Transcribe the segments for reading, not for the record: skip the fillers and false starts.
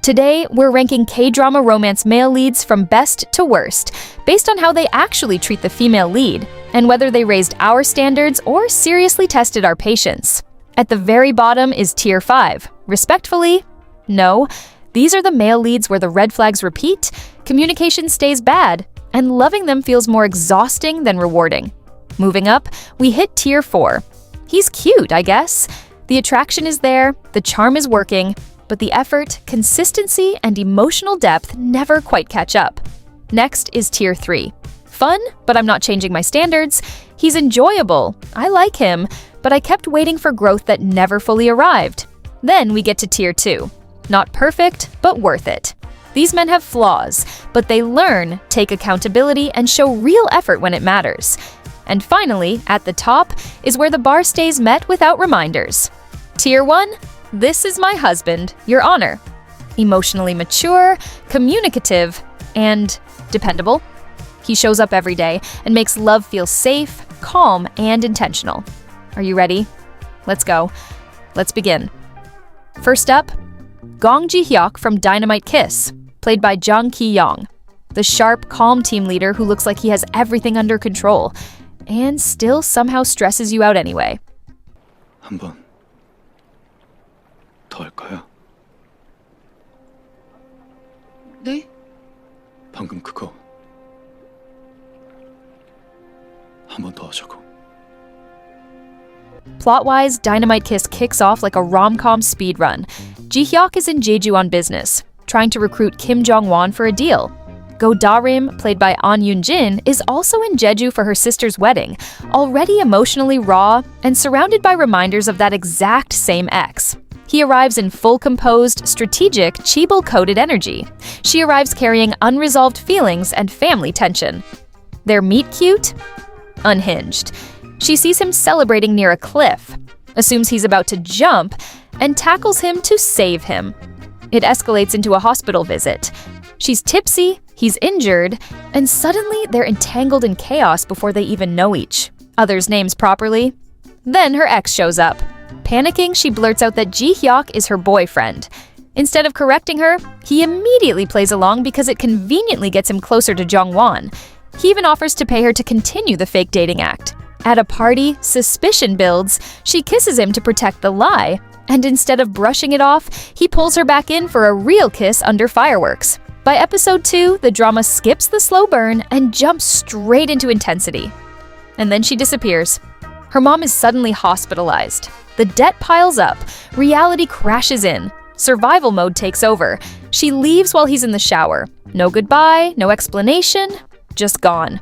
Today, we're ranking K-drama romance male leads from best to worst, based on how they actually treat the female lead, and whether they raised our standards or seriously tested our patience. At the very bottom is Tier 5. Respectfully, no. These are the male leads where the red flags repeat, communication stays bad, and loving them feels more exhausting than rewarding. Moving up, we hit Tier 4. He's cute, I guess. The attraction is there, the charm is working, but the effort, consistency, and emotional depth never quite catch up. Next is Tier 3. Fun, but I'm not changing my standards. He's enjoyable. I like him, but I kept waiting for growth that never fully arrived. Then we get to Tier 2. Not perfect, but worth it. These men have flaws, but they learn, take accountability, and show real effort when it matters. And finally, at the top, is where the bar stays met without reminders. Tier 1, this is my husband, Your Honor. Emotionally mature, communicative, and dependable. He shows up every day and makes love feel safe, calm, and intentional. Are you ready? Let's go. Let's begin. First up, Gong Ji-hyeok from Dynamite Kiss, played by Jang Ki-yong, the sharp, calm team leader who looks like he has everything under control, and still somehow stresses you out anyway. 한 번 더 할까요? 네? 방금 그거 한 번 더 하자고. Plot-wise, Dynamite Kiss kicks off like a rom-com speedrun. Ji-hyeok is in Jeju on business, trying to recruit Kim Jong-won for a deal. Go-darim, played by Young-joon, is also in Jeju for her sister's wedding, already emotionally raw and surrounded by reminders of that exact same ex. He arrives in full composed, strategic, Cheeble-coded energy. She arrives carrying unresolved feelings and family tension. Their meet cute? Unhinged. She sees him celebrating near a cliff, assumes he's about to jump, and tackles him to save him. It escalates into a hospital visit. She's tipsy, he's injured, and suddenly they're entangled in chaos before they even know each other's names properly. Then her ex shows up. Panicking, she blurts out that Ji-hyuk is her boyfriend. Instead of correcting her, he immediately plays along because it conveniently gets him closer to Jong-won. He even offers to pay her to continue the fake dating act. At a party, suspicion builds. She kisses him to protect the lie, and instead of brushing it off, he pulls her back in for a real kiss under fireworks. By episode 2, the drama skips the slow burn and jumps straight into intensity. And then she disappears. Her mom is suddenly hospitalized. The debt piles up. Reality crashes in. Survival mode takes over. She leaves while he's in the shower. No goodbye, no explanation, just gone.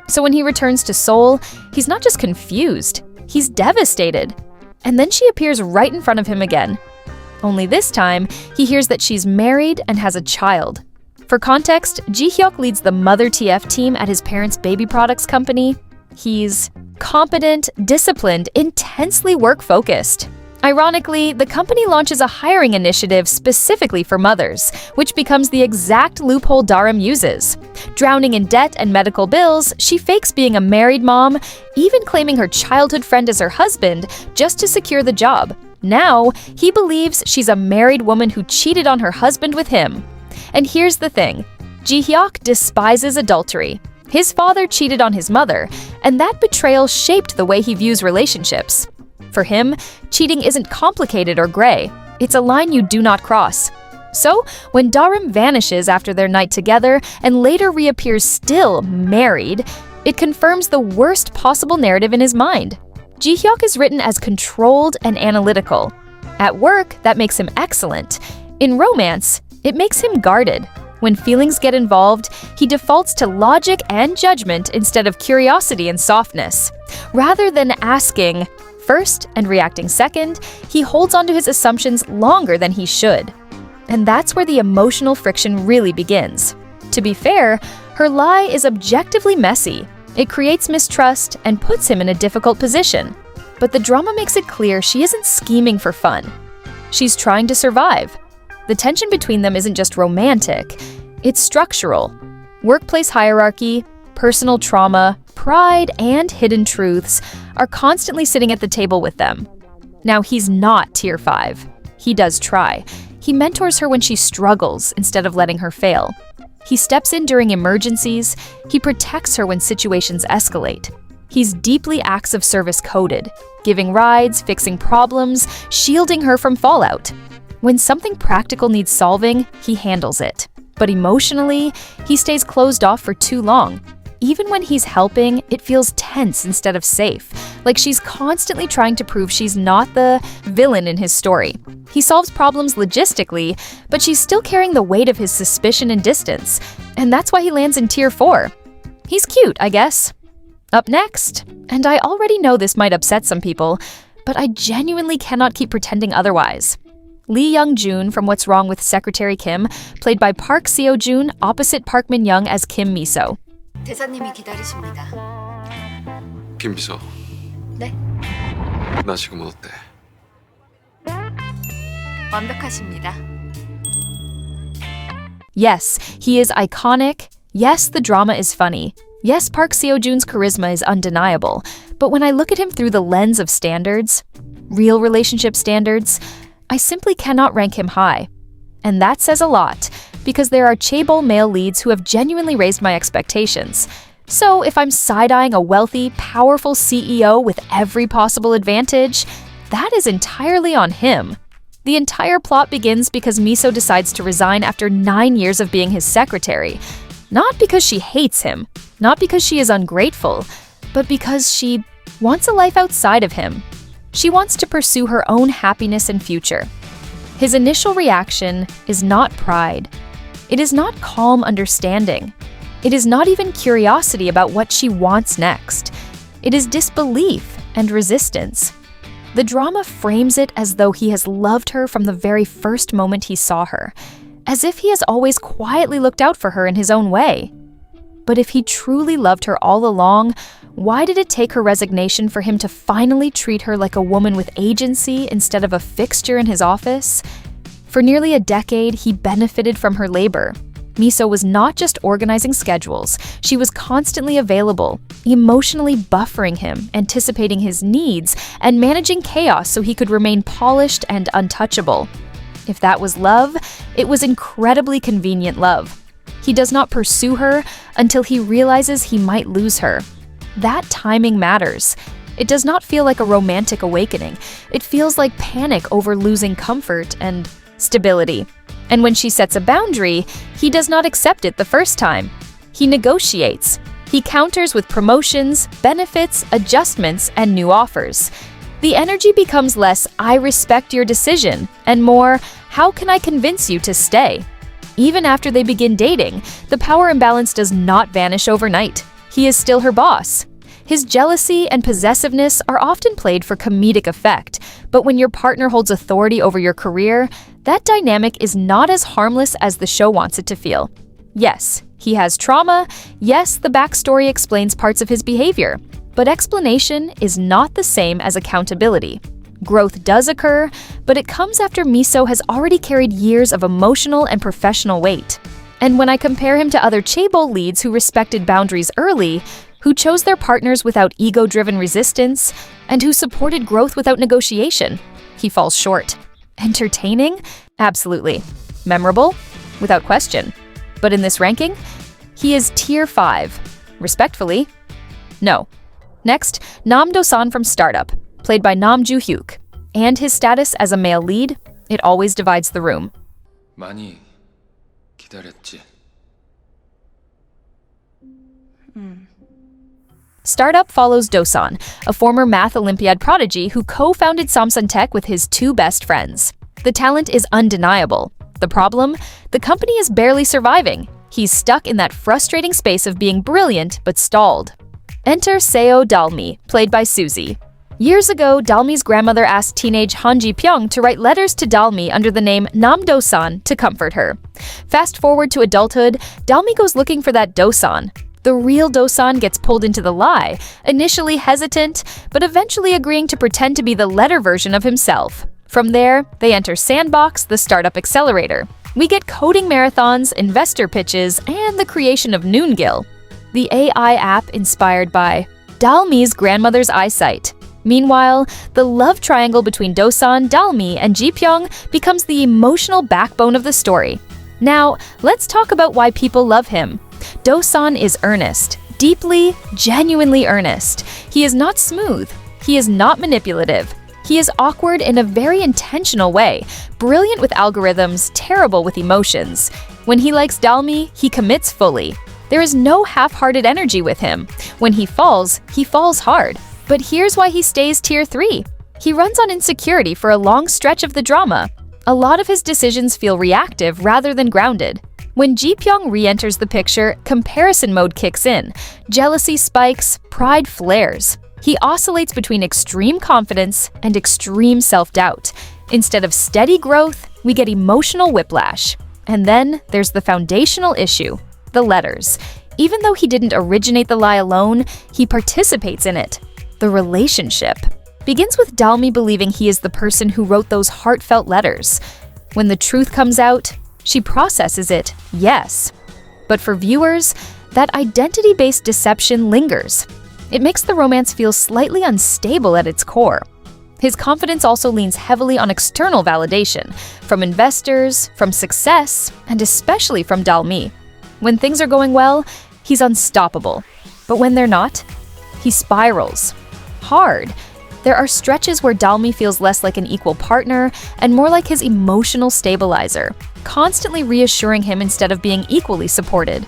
So when he returns to Seoul, he's not just confused, he's devastated. And then she appears right in front of him again. Only this time, he hears that she's married and has a child. For context, Ji-hyuk leads the Mother TF team at his parents' baby products company. He's competent, disciplined, intensely work-focused. Ironically, the company launches a hiring initiative specifically for mothers, which becomes the exact loophole Darim uses. Drowning in debt and medical bills, she fakes being a married mom, even claiming her childhood friend as her husband, just to secure the job. Now, he believes she's a married woman who cheated on her husband with him. And here's the thing, Ji-hyuk despises adultery. His father cheated on his mother, and that betrayal shaped the way he views relationships. For him, cheating isn't complicated or gray. It's a line you do not cross. So, when Darim vanishes after their night together and later reappears still married, it confirms the worst possible narrative in his mind. Ji-hyuk is written as controlled and analytical. At work, that makes him excellent. In romance, it makes him guarded. When feelings get involved, he defaults to logic and judgment instead of curiosity and softness. Rather than asking first and reacting second, he holds onto his assumptions longer than he should. And that's where the emotional friction really begins. To be fair, her lie is objectively messy. It creates mistrust and puts him in a difficult position. But the drama makes it clear she isn't scheming for fun. She's trying to survive. The tension between them isn't just romantic, it's structural. Workplace hierarchy, personal trauma, pride, and hidden truths are constantly sitting at the table with them. Now, he's not Tier 5. He does try. He mentors her when she struggles instead of letting her fail. He steps in during emergencies. He protects her when situations escalate. He's deeply acts of service coded, giving rides, fixing problems, shielding her from fallout. When something practical needs solving, he handles it. But emotionally, he stays closed off for too long. Even when he's helping, it feels tense instead of safe, like she's constantly trying to prove she's not the villain in his story. He solves problems logistically, but she's still carrying the weight of his suspicion and distance, and that's why he lands in tier 4. He's cute, I guess. Up next, and I already know this might upset some people, but I genuinely cannot keep pretending otherwise. Lee Young-joon from What's Wrong with Secretary Kim, played by Park Seo-joon opposite Park Min-young as Kim Miso. 대사님이 기다리십니다. 김비서, 네, 나 지금 어때? 완벽하십니다. Yes, he is iconic. Yes, the drama is funny. Yes, Park Seo-joon's charisma is undeniable. But when I look at him through the lens of standards, real relationship standards, I simply cannot rank him high. And that says a lot, because there are chaebol male leads who have genuinely raised my expectations. So if I'm side-eyeing a wealthy, powerful CEO with every possible advantage, that is entirely on him. The entire plot begins because Miso decides to resign after 9 years of being his secretary. Not because she hates him, not because she is ungrateful, but because she wants a life outside of him. She wants to pursue her own happiness and future. His initial reaction is not pride. It is not calm understanding. It is not even curiosity about what she wants next. It is disbelief and resistance. The drama frames it as though he has loved her from the very first moment he saw her, as if he has always quietly looked out for her in his own way. But if he truly loved her all along, why did it take her resignation for him to finally treat her like a woman with agency instead of a fixture in his office? For nearly a decade, he benefited from her labor. Miso was not just organizing schedules, she was constantly available, emotionally buffering him, anticipating his needs, and managing chaos so he could remain polished and untouchable. If that was love, it was incredibly convenient love. He does not pursue her until he realizes he might lose her. That timing matters. It does not feel like a romantic awakening. It feels like panic over losing comfort and stability. And when she sets a boundary, he does not accept it the first time. He negotiates. He counters with promotions, benefits, adjustments, and new offers. The energy becomes less, "I respect your decision," and more, "How can I convince you to stay?" Even after they begin dating, the power imbalance does not vanish overnight. He is still her boss. His jealousy and possessiveness are often played for comedic effect, but when your partner holds authority over your career, that dynamic is not as harmless as the show wants it to feel. Yes, he has trauma. Yes, the backstory explains parts of his behavior. But explanation is not the same as accountability. Growth does occur, but it comes after Miso has already carried years of emotional and professional weight. And when I compare him to other chaebol leads who respected boundaries early, who chose their partners without ego-driven resistance, and who supported growth without negotiation, he falls short. Entertaining? Absolutely. Memorable? Without question. But in this ranking, he is tier 5. Respectfully, no. Next, Nam Do-san from Startup, played by Nam Joo-hyuk. And his status as a male lead, it always divides the room. 많이 기다렸지. Startup follows Do-san, a former math Olympiad prodigy who co-founded Samsung Tech with his 2 best friends. The talent is undeniable. The problem? The company is barely surviving. He's stuck in that frustrating space of being brilliant but stalled. Enter Seo Dalmi, played by Suzy. Years ago, Dalmi's grandmother asked teenage Han Ji-pyong to write letters to Dalmi under the name Nam Do-san to comfort her. Fast forward to adulthood, Dalmi goes looking for that Do-san. The real Do-san gets pulled into the lie, initially hesitant, but eventually agreeing to pretend to be the letter version of himself. From there, they enter Sandbox, the startup accelerator. We get coding marathons, investor pitches, and the creation of Noongil, the AI app inspired by Dalmi's grandmother's eyesight. Meanwhile, the love triangle between Do-san, Dalmi, and Ji-pyong becomes the emotional backbone of the story. Now, let's talk about why people love him. Do-san is earnest, deeply, genuinely earnest. He is not smooth. He is not manipulative. He is awkward in a very intentional way, brilliant with algorithms, terrible with emotions. When he likes Dalmi, he commits fully. There is no half-hearted energy with him. When he falls hard. But here's why he stays tier 3. He runs on insecurity for a long stretch of the drama. A lot of his decisions feel reactive rather than grounded. When Ji-pyong re-enters the picture, comparison mode kicks in. Jealousy spikes, pride flares. He oscillates between extreme confidence and extreme self-doubt. Instead of steady growth, we get emotional whiplash. And then there's the foundational issue, the letters. Even though he didn't originate the lie alone, he participates in it. The relationship begins with Dalmi believing he is the person who wrote those heartfelt letters. When the truth comes out, she processes it, yes. But for viewers, that identity-based deception lingers. It makes the romance feel slightly unstable at its core. His confidence also leans heavily on external validation, from investors, from success, and especially from Dalmi. When things are going well, he's unstoppable. But when they're not, he spirals. Hard. There are stretches where Dalmi feels less like an equal partner and more like his emotional stabilizer, constantly reassuring him instead of being equally supported.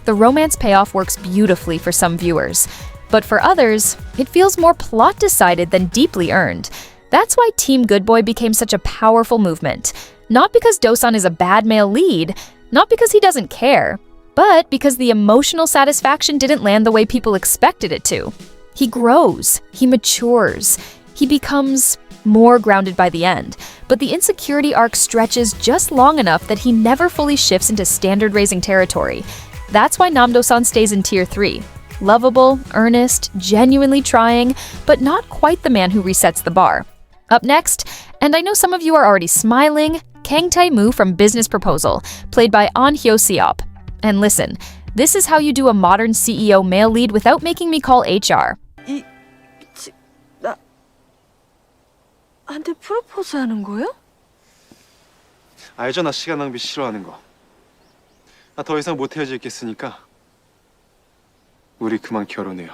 The romance payoff works beautifully for some viewers, but for others, it feels more plot-decided than deeply earned. That's why Team Good Boy became such a powerful movement. Not because Do-san is a bad male lead, not because he doesn't care, but because the emotional satisfaction didn't land the way people expected it to. He grows, he matures, he becomes more grounded by the end, but the insecurity arc stretches just long enough that he never fully shifts into standard-raising territory. That's why Namdo-san stays in tier 3. Lovable, earnest, genuinely trying, but not quite the man who resets the bar. Up next, and I know some of you are already smiling, Kang Tae-moo from Business Proposal, played by Hyo-seop. And listen, this is how you do a modern CEO male lead without making me call HR. 나한테 프로포즈 하는 거야? 알죠, 나 시간 낭비 싫어하는 거. 나 더 이상 못 헤어질 겠으니까 우리 그만 결혼해요.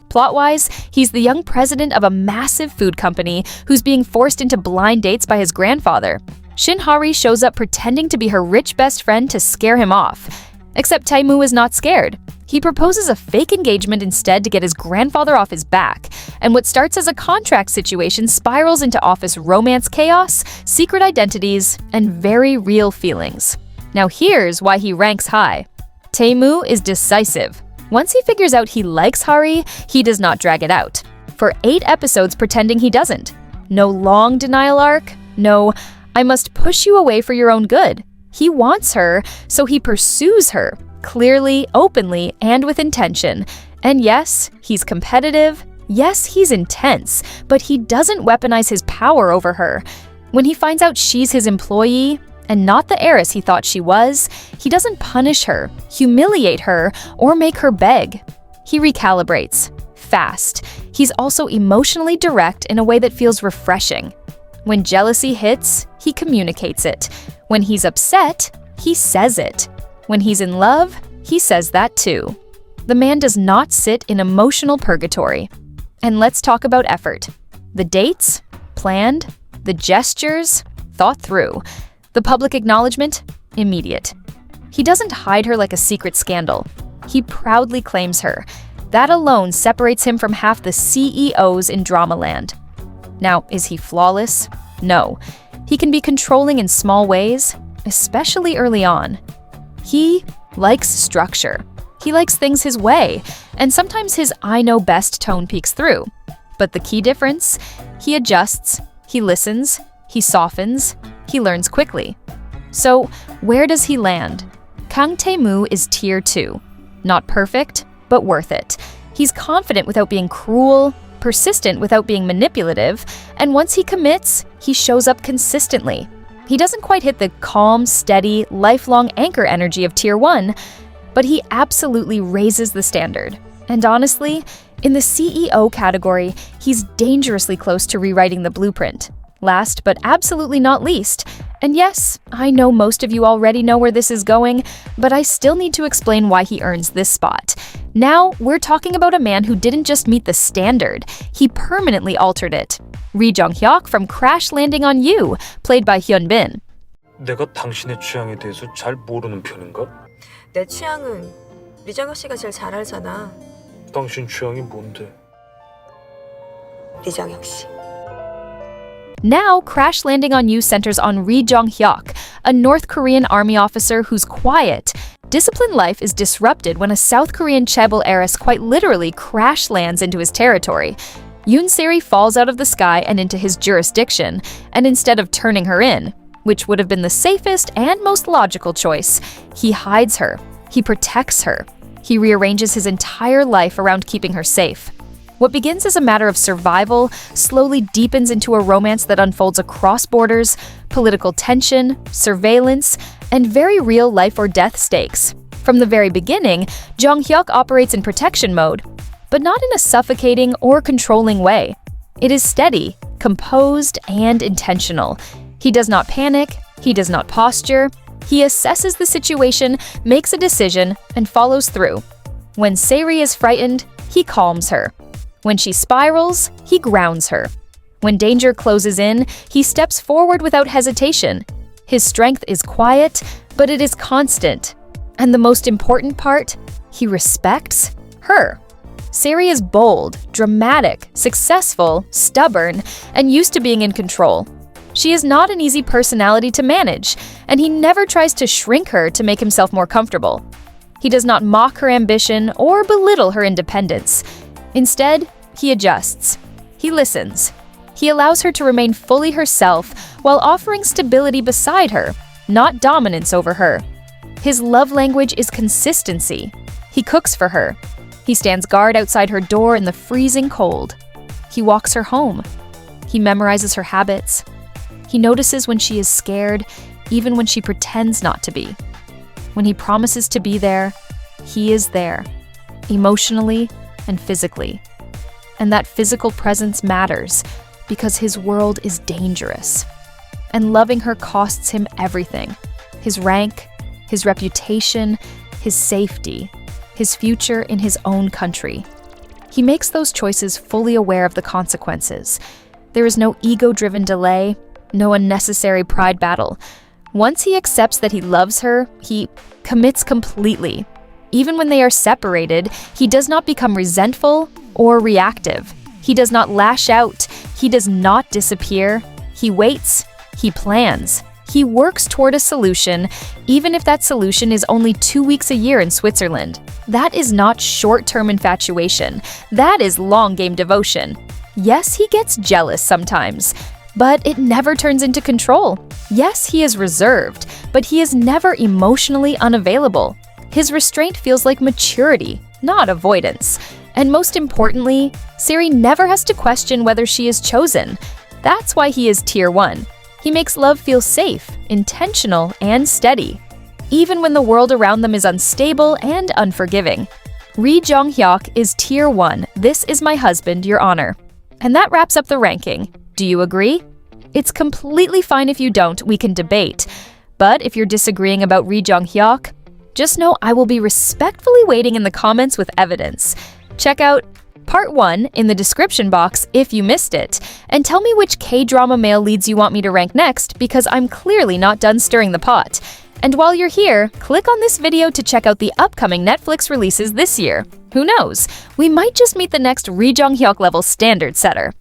Plot-wise, he's the young president of a massive food company who's being forced into blind dates by his grandfather. Shin-hari shows up pretending to be her rich best friend to scare him off. Except Tae-moo is not scared. He proposes a fake engagement instead to get his grandfather off his back, and what starts as a contract situation spirals into office romance chaos, secret identities, and very real feelings. Now here's why he ranks high. Tae-moo is decisive. Once he figures out he likes Hari, he does not drag it out. For 8 episodes pretending he doesn't. No long denial arc, no, I must push you away for your own good. He wants her, so he pursues her, clearly, openly, and with intention. And yes, he's competitive. Yes, he's intense, but he doesn't weaponize his power over her. When he finds out she's his employee, and not the heiress he thought she was, he doesn't punish her, humiliate her, or make her beg. He recalibrates. Fast. He's also emotionally direct in a way that feels refreshing. When jealousy hits, he communicates it. When he's upset, he says it. When he's in love, he says that too. The man does not sit in emotional purgatory. And let's talk about effort. The dates? Planned. The gestures? Thought through. The public acknowledgement? Immediate. He doesn't hide her like a secret scandal. He proudly claims her. That alone separates him from half the CEOs in Dramaland. Now, is he flawless? No. He can be controlling in small ways, especially early on. He likes structure. He likes things his way, and sometimes his I know best tone peeks through. But the key difference? He adjusts, he listens, he softens, he learns quickly. So, where does he land? Kang Tae-moo is tier 2. Not perfect, but worth it. He's confident without being cruel, persistent without being manipulative, and once he commits, he shows up consistently. He doesn't quite hit the calm, steady, lifelong anchor energy of tier 1, but he absolutely raises the standard. And honestly, In the CEO category, he's dangerously close to rewriting the blueprint. Last but absolutely not least, and yes, I know most of you already know where this is going, but I still need to explain why he earns this spot. Now, we're talking about a man who didn't just meet the standard, he permanently altered it. Jeong-hyeok from Crash Landing on You, played by Hyun. 내가 당신의 취향에 대해서 잘 모르는 편인가? 내 취향은 리정혁 씨가 제일 잘 알잖아. 당신 취향이 뭔데? 리정혁 씨. Now, Crash Landing on You centers on Jeong-hyeok, a North Korean army officer who's quiet. Disciplined life is disrupted when a South Korean chaebol heiress quite literally crash lands into his territory. Yoon-seri falls out of the sky and into his jurisdiction, and instead of turning her in, which would have been the safest and most logical choice, he hides her, he protects her, he rearranges his entire life around keeping her safe. What begins as a matter of survival slowly deepens into a romance that unfolds across borders, political tension, surveillance, and very real life or death stakes. From the very beginning, Jeong-hyeok operates in protection mode, but not in a suffocating or controlling way. It is steady, composed, and intentional. He does not panic, he does not posture, he assesses the situation, makes a decision, and follows through. When Seri is frightened, he calms her. When she spirals, he grounds her. When danger closes in, he steps forward without hesitation. His strength is quiet, but it is constant. And the most important part, he respects her. Seri is bold, dramatic, successful, stubborn, and used to being in control. She is not an easy personality to manage, and he never tries to shrink her to make himself more comfortable. He does not mock her ambition or belittle her independence. Instead, he adjusts. He listens. He allows her to remain fully herself while offering stability beside her, not dominance over her. His love language is consistency. He cooks for her. He stands guard outside her door in the freezing cold. He walks her home. He memorizes her habits. He notices when she is scared, even when she pretends not to be. When he promises to be there, he is there, emotionally and physically. And that physical presence matters because his world is dangerous. And loving her costs him everything: his rank, his reputation, his safety, his future in his own country. He makes those choices fully aware of the consequences. There is no ego-driven delay, no unnecessary pride battle. Once he accepts that he loves her, he commits completely. Even when they are separated, he does not become resentful or reactive. He does not lash out. He does not disappear. He waits. He plans. He works toward a solution, even if that solution is only 2 weeks a year in Switzerland. That is not short-term infatuation. That is long-game devotion. Yes, he gets jealous sometimes, but it never turns into control. Yes, he is reserved, but he is never emotionally unavailable. His restraint feels like maturity, not avoidance. And most importantly, Seri never has to question whether she is chosen. That's why he is Tier 1. He makes love feel safe, intentional, and steady, even when the world around them is unstable and unforgiving. Jeong-hyeok is Tier 1. This is my husband, Your Honor. And that wraps up the ranking. Do you agree? It's completely fine if you don't, we can debate. But if you're disagreeing about Jeong-hyeok, just know I will be respectfully waiting in the comments with evidence. Check out Part 1 in the description box if you missed it, and tell me which K-drama male leads you want me to rank next, because I'm clearly not done stirring the pot. And while you're here, click on this video to check out the upcoming Netflix releases this year. Who knows? We might just meet the next Jeong-hyeok level standard setter.